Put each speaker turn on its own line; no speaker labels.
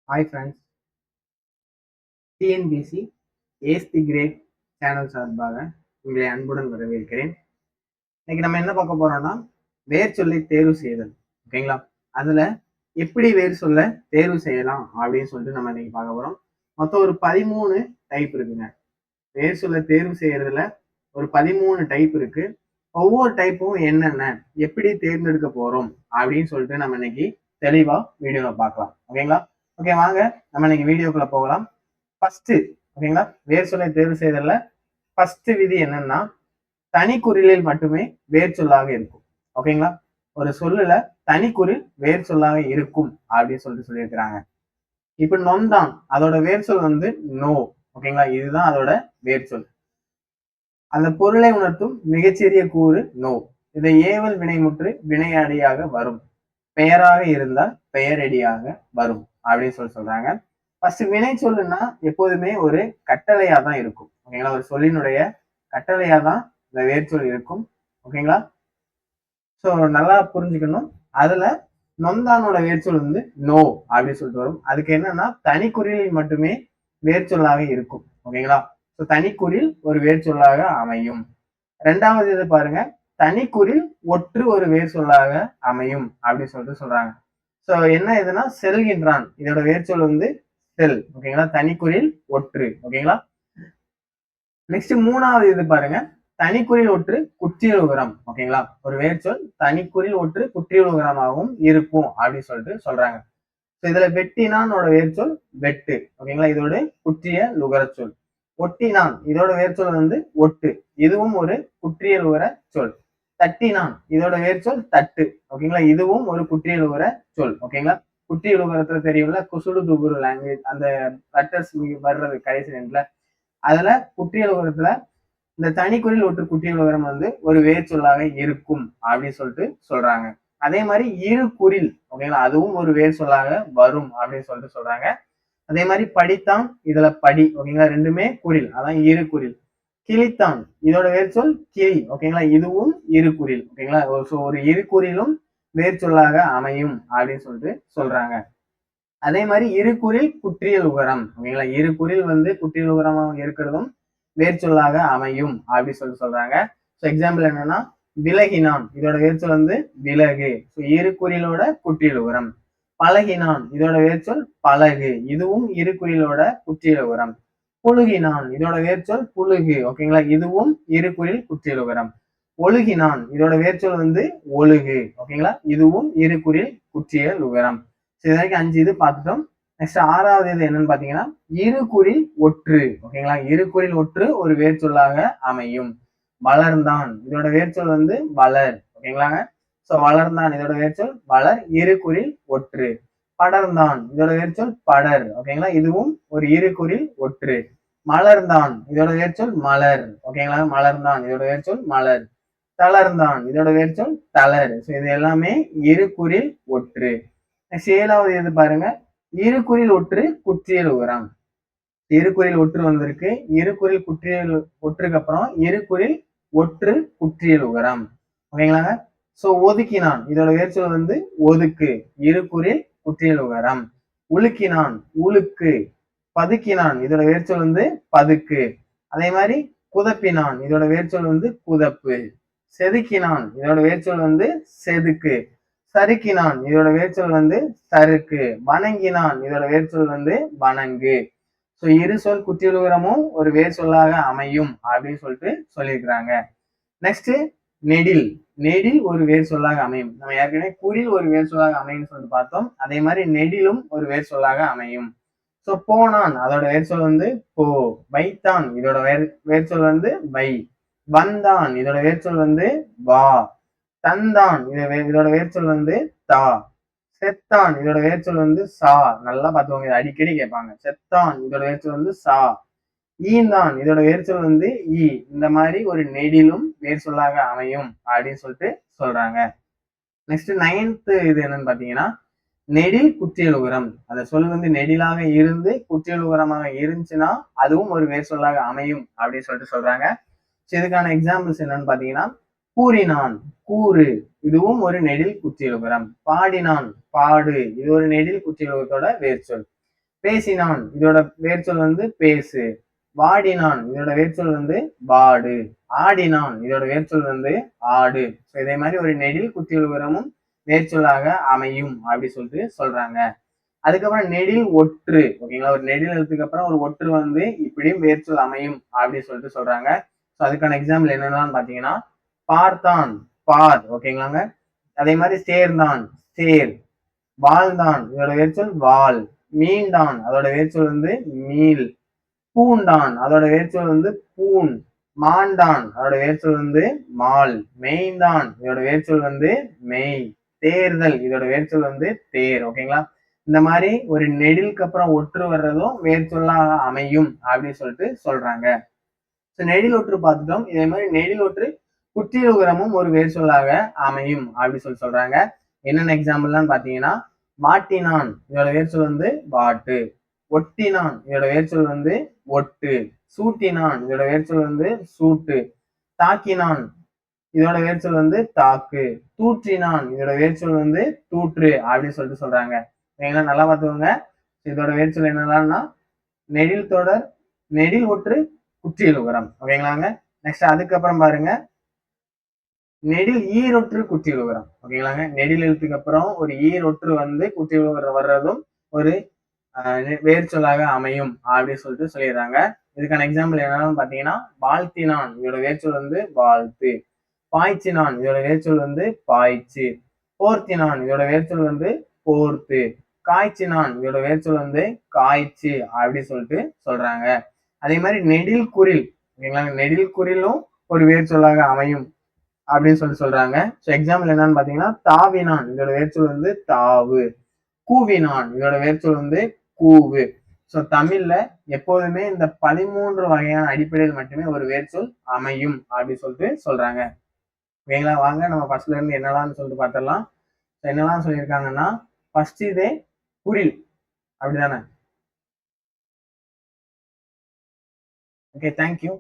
Hi friends, TNPSC ace தி great channel சார்பாக உங்களை அன்புடன் வரவேற்கிறேன். இன்னைக்கு நம்ம என்ன பார்க்க போறோம்னா வேர் சொல்லை தேர்வு செய்தல். ஓகேங்களா? அதுல எப்படி வேர் சொல்ல தேர்வு செய்யலாம் அப்படின்னு சொல்லிட்டு நம்ம இன்னைக்கு பார்க்க போறோம். மொத்தம் ஒரு 13 டைப் இருக்குங்க. வேர் சொல்ல தேர்வு செய்யறதுல ஒரு 13 டைப் இருக்கு. ஒவ்வொரு டைப்பும் என்னென்ன, எப்படி தேர்ந்தெடுக்க போறோம் அப்படின்னு சொல்லிட்டு நம்ம இன்னைக்கு தெளிவா வீடியோல பார்க்கலாம். ஓகேங்களா? ஓகே, வாங்க நம்ம இன்னைக்கு வீடியோக்குள்ள போகலாம். ஃபர்ஸ்ட், ஓகேங்களா, வேர் சொல்லை தேர்வு செய்தல்ல ஃபர்ஸ்ட் விதி என்னன்னா, தனிக்குறிலில் மட்டுமே வேர் சொல்லாக இருக்கும். ஓகேங்களா? ஒரு சொல்லுல தனிக்குறில் வேர் சொல்லாக இருக்கும் அப்படின்னு சொல்லிட்டு சொல்லியிருக்கிறாங்க. இப்ப நொந்தான், அதோட வேர் சொல் வந்து நோ. ஓகேங்களா? இதுதான் அதோட வேர் சொல். அந்த பொருளை உணர்த்தும் மிகச்சிறிய கூறு நோ. இதை ஏவல் வினைமுற்று வினையடியாக வரும். பெயராக இருந்தால் பெயரடியாக வரும் அப்படின்னு சொல்றாங்க. ஃபர்ஸ்ட் வினை சொல்லுன்னா எப்போதுமே ஒரு கட்டளையா தான் இருக்கும். ஓகேங்களா? ஒரு சொல்லினுடைய கட்டளையா தான் இந்த வேர்ச்சொல் இருக்கும். ஓகேங்களா? ஸோ நல்லா புரிஞ்சுக்கணும். அதுல நொந்தானோட வேர்ச்சொல் வந்து நோ அப்படின்னு சொல்லிட்டு வரும். அதுக்கு என்னன்னா தனிக்குறிலில் மட்டுமே வேர்ச்சொல்லாக இருக்கும். ஓகேங்களா? ஸோ தனிக்குறில் ஒரு வேர்ச்சொல்லாக அமையும். ரெண்டாவது இது பாருங்க, தனிக்குறில் ஒற்று ஒரு வேர் சொல்லாக அமையும் அப்படின்னு சொல்லிட்டு சொல்றாங்க. ஸோ என்ன இதுனா செல்கின்றான், இதோட வேர்ச்சொல் வந்து செல். ஓகேங்களா? தனிக்குறில் ஒற்று. ஓகேங்களா? நெக்ஸ்ட் மூணாவது இது பாருங்க, தனிக்குறில் ஒற்று குற்றியல் உகரம். ஓகேங்களா? ஒரு வேர்ச்சொல் தனிக்குறில் ஒற்று குற்றியல் உகரமாகவும் இருக்கும் அப்படின்னு சொல்லிட்டு சொல்றாங்க. இதுல வெட்டினானோட வேர்ச்சொல் வெட்டு. ஓகேங்களா? இதோட குற்றிய லுகர சொல். ஒட்டினான், இதோட வேர்ச்சொல் வந்து ஒட்டு. இதுவும் ஒரு குற்றியல் உகர சொல். தட்டினான், இதோட வேர்ச்சொல் தட்டு. ஓகேங்களா? இதுவும் ஒரு குற்றியல் உகர சொல். ஓகேங்களா? குற்றியல் உகரத்துல தெரியும்ல, குசுடு துகுரு லாங்குவேஜ், அந்த லெட்டர்ஸ் வர்றது கடைசி ரெண்டுல, அதுல குற்றியல் உகரத்துல இந்த தனிக்குறில் ஒற்று குற்றியல் உகரம் வந்து ஒரு வேர் சொல்லாக இருக்கும் அப்படின்னு சொல்லிட்டு சொல்றாங்க. அதே மாதிரி இரு குறில், ஓகேங்களா, அதுவும் ஒரு வேர் சொல்லாக வரும் அப்படின்னு சொல்லிட்டு சொல்றாங்க. அதே மாதிரி படித்தான், இதுல படி. ஓகேங்களா? ரெண்டுமே குறில், அதான் இரு குறில். கிளித்தான், இதோட வேர்ச்சொல் கிளி. ஓகேங்களா? இதுவும் இரு குறில். ஓகேங்களா? ஒரு இரு குறிலும் வேர் சொல்லாக அமையும் அப்படின்னு சொல்லிட்டு சொல்றாங்க. அதே மாதிரி இரு குறில் குற்றியல் உகரம். ஓகேங்களா? இரு குறில் வந்து குற்றியல் உகரமாக இருக்கிறதும் வேர் சொல்லாக அமையும் அப்படின்னு சொல்லிட்டு சொல்றாங்க. ஸோ எக்ஸாம்பிள் என்னன்னா, விலகினான், இதோட வேர்ச்சொல் வந்து விலகு. ஸோ இரு குறிலோட குற்றியல் உகரம். பழகினான், இதோட வேர்ச்சொல் பழகு. இதுவும் இரு குறிலோட குற்றியல் உகரம். புழுகினான், இதோட வேர்ச்சொல் புழுகு. ஓகேங்களா? இதுவும் இரு குறில் குற்றியல் உகரம். ஒழுகினான், இதோட வேர்ச்சொல் வந்து ஒழுகு. ஓகேங்களா? இதுவும் இரு குறில் குற்றியல் உகரம். இது வரைக்கும் 5 இது பார்த்துட்டோம். நெக்ஸ்ட் ஆறாவது இது என்னன்னு பாத்தீங்கன்னா, இரு குறில் ஒற்று. ஓகேங்களா? இரு குறில் ஒற்று ஒரு வேர் சொல்லாக அமையும். வளர்ந்தான், இதோட வேர்ச்சொல் வந்து வளர். ஓகேங்களாங்க? சோ வளர்ந்தான், இதோட வேர்ச்சொல் வளர், இரு குறில் ஒற்று. படர்ந்தான், இதோட வேர்ச்சொல் படர். ஓகேங்களா? இதுவும் ஒரு இரு குறில் ஒற்று. மலர்ந்தான், இதோட வேர்ச்சொல் மலர். ஓகேங்களா? மலர்ந்தான், இதோட வேர்ச்சொல் மலர். தளர்ந்தான், இதோட வேர்ச்சொல் தளர். ஸோ இது எல்லாமே இரு குறில் ஒற்று. நெக்ஸ்ட் ஏழாவது எது பாருங்க, இரு குறில் ஒற்று குற்றியல் உகரம். இரு குறில் ஒற்று வந்திருக்கு. இரு குறில் குற்றியல் ஒற்றுக்கு அப்புறம் இரு குறில் ஒற்று குற்றியல் உகரம். ஓகேங்களாங்க? சோ ஒதுக்கினான், இதோட வேர்ச்சொல் வந்து ஒதுக்கு. இரு குறில் குற்றியல் உகரம். உலுக்கினான், உலுக்கு. பதுக்கினான், இதோட வேர்ச்சொல் வந்து பதுக்கு. அதே மாதிரி குதப்பினான், இதோட வேர்ச்சொல் வந்து குதப்பு. செதுக்கினான், இதோட வேர்ச்சொல் வந்து செதுக்கு. சறுக்கினான், இதோட வேர்ச்சொல் வந்து சறுக்கு. வணங்கினான், இதோட வேர்ச்சொல் வந்து வணங்கு. ஸோ இரு சொல் குற்றியலுகரமும் ஒரு வேர் சொல்லாக அமையும் அப்படின்னு சொல்லிட்டு சொல்லியிருக்கிறாங்க. நெக்ஸ்ட் நெடில். நெடில் ஒரு வேர் சொல்லாக அமையும். நம்ம ஏற்கனவே குறில் ஒரு வேர் சொல்லாக அமையும் சொல்லிட்டு பார்த்தோம். அதே மாதிரி நெடிலும் ஒரு வேர் சொல்லாக அமையும். ஸோ போனான், அதோட வேர் சொல் வந்து போ. வைத்தான், இதோட வேர்ச்சொல் வந்து வை. வந்தான், இதோட வேர்ச்சொல் வந்து வா. தந்தான், இதோட வேர்ச்சொல் வந்து தா. செத்தான், இதோட வேர்ச்சொல் வந்து சா. நல்லா பார்த்துக்கோங்க, அடிக்கடி கேட்பாங்க. செத்தான், இதோட வேர்ச்சொல் வந்து சா. ஈந்தான், இதோட வேர்ச்சொல் வந்து ஈ. இந்த மாதிரி ஒரு நெடிலும் வேர் சொல்லாக அமையும் அப்படின்னு சொல்லிட்டு சொல்றாங்க. நெக்ஸ்ட் 9th இது என்னன்னு பாத்தீங்கன்னா, நெடில் குற்றியல் உகரம். அந்த சொல் வந்து நெடிலாக இருந்து குற்றியல் உகரமாக இருந்துச்சுன்னா அதுவும் ஒரு வேர் சொல்லாக அமையும் அப்படின்னு சொல்லிட்டு சொல்றாங்க. இதுக்கான எக்ஸாம்பிள்ஸ் என்னன்னு பாத்தீங்கன்னா, கூறினான், கூறு. இதுவும் ஒரு நெடில் குற்றியல் உகரம். பாடினான், பாடு. இது ஒரு நெடில் குற்றியல் உகரத்தோட வேர்ச்சொல். பேசினான் இதோட வேர்ச்சொல் வந்து பேசு. வாடினான் இதோட வேர்ச்சொல் வந்து வாடு. ஆடினான் இதோட வேர்ச்சொல் வந்து ஆடு. ஸோ இதே மாதிரி ஒரு நெடில் குற்றியல் உரமும் வேர்ச்சொல்லாக அமையும் அப்படி சொல்லிட்டு சொல்றாங்க. அதுக்கப்புறம் நெடில் ஒற்று. ஓகேங்களா, ஒரு நெடில் எழுத்துக்கு அப்புறம் ஒரு ஒற்று வந்து இப்படியும் வேர்ச்சொல் அமையும் அப்படின்னு சொல்லிட்டு சொல்றாங்க. ஸோ அதுக்கான எக்ஸாம்பிள் என்னென்னு பாத்தீங்கன்னா, பார்த்தான் பார். ஓகேங்களாங்க. அதே மாதிரி சேர்ந்தான் சேர். வாழ்ந்தான் இதோட வேர்ச்சொல் வாள். மீண்டான் அதோட வேர்ச்சொல் வந்து மீள். பூண்டான் அதோட வேர்ச்சொல் வந்து பூண். மாண்டான் அதோட வேர்ச்சொல் வந்து மால். மெய்ந்தான் இதோட வேர்ச்சொல் வந்து மெய். தேர்தல் இதோட வேர்ச்சொல் வந்து தேர். ஓகேங்களா, இந்த மாதிரி ஒரு நெடிலுக்கு அப்புறம் ஒற்று வர்றதும் வேர்ச்சொல்லாக அமையும் அப்படின்னு சொல்லிட்டு சொல்றாங்க. நெடில் ஒற்று பார்த்துட்டோம். இதே மாதிரி நெடில் ஒற்று குற்றியல் உரமும் ஒரு வேர்ச்சொல்லாக அமையும் அப்படின்னு சொல்றாங்க. என்னென்ன எக்ஸாம்பிள்லாம் பாத்தீங்கன்னா, மாட்டினான் இதோட வேர்ச்சொல் வந்து வாட்டு. ஒட்டினான் இதோட வேர்ச்சொல் வந்து ஒட்டு. சூட்டினான் இதோட வேர்ச்சொல் வந்து சூட்டு. தாக்கினான் இதோட வேர்ச்சொல் வந்து தாக்கு. தூற்றினான் இதோட வேர்ச்சொல் வந்து தூற்று அப்படின்னு சொல்லிட்டு சொல்றாங்க. நீங்களா நல்லா பார்த்துக்கோங்க. இதோட வேர்ச்சொல் என்னென்னா நெடில் தொடர், நெடில் ஒற்று, குற்றியல் உரம். ஓகேங்களாங்க. நெக்ஸ்ட் அதுக்கப்புறம் பாருங்க, நெடில் ஈரொற்று குற்றியல் உரம். ஓகேங்களாங்க. நெடில் எழுத்துக்கு அப்புறம் ஒரு ஈரொற்று வந்து குற்றியல் உரம் வர்றதும் ஒரு வேர்ச்சொல்லாக அமையும் அப்படின்னு சொல்லிட்டு சொல்லிடுறாங்க. இதுக்கான எக்ஸாம்பிள் என்னன்னு பாத்தீங்கன்னா, வாழ்த்தினான் இதோட வேர்ச்சொல் வந்து வாழ்த்து. பாய்ச்சினான் இதோட வேர்ச்சொல் வந்து பாய்ச்சு. போர்த்தினான் இதோட வேர்ச்சொல் வந்து போர்த்து. காய்ச்சினான் இதோட வேர்ச்சொல் வந்து காய்ச்சு அப்படி சொல்லிட்டு சொல்றாங்க. அதே மாதிரி நெடில் குறில். ஓகேங்களா, நெடில் குறிலும் ஒரு வேர்ச்சொல்லாக அமையும் அப்படின்னு சொல்லி சொல்றாங்க. ஸோ எக்ஸாம்பிள் என்னன்னு பாத்தீங்கன்னா, தாவினான் இதோட வேர்ச்சொல் வந்து தாவு. கூவினான் இதோட வேர்ச்சொல் வந்து கூவு. ஸோ தமிழ்ல எப்போதுமே இந்த 13 வகையான அடிப்படையில் மட்டுமே ஒரு வேர்ச்சொல் அமையும் அப்படின்னு சொல்லிட்டு சொல்றாங்க. ஓகேங்களா, வாங்க நம்ம ஃபர்ஸ்ட்ல இருந்து என்னெல்லாம் சொல்லிட்டு பார்த்துடலாம். என்னெல்லாம் சொல்லியிருக்காங்கன்னா, ஃபர்ஸ்ட் இதே குறில் அப்படிதானே. Okay, thank you.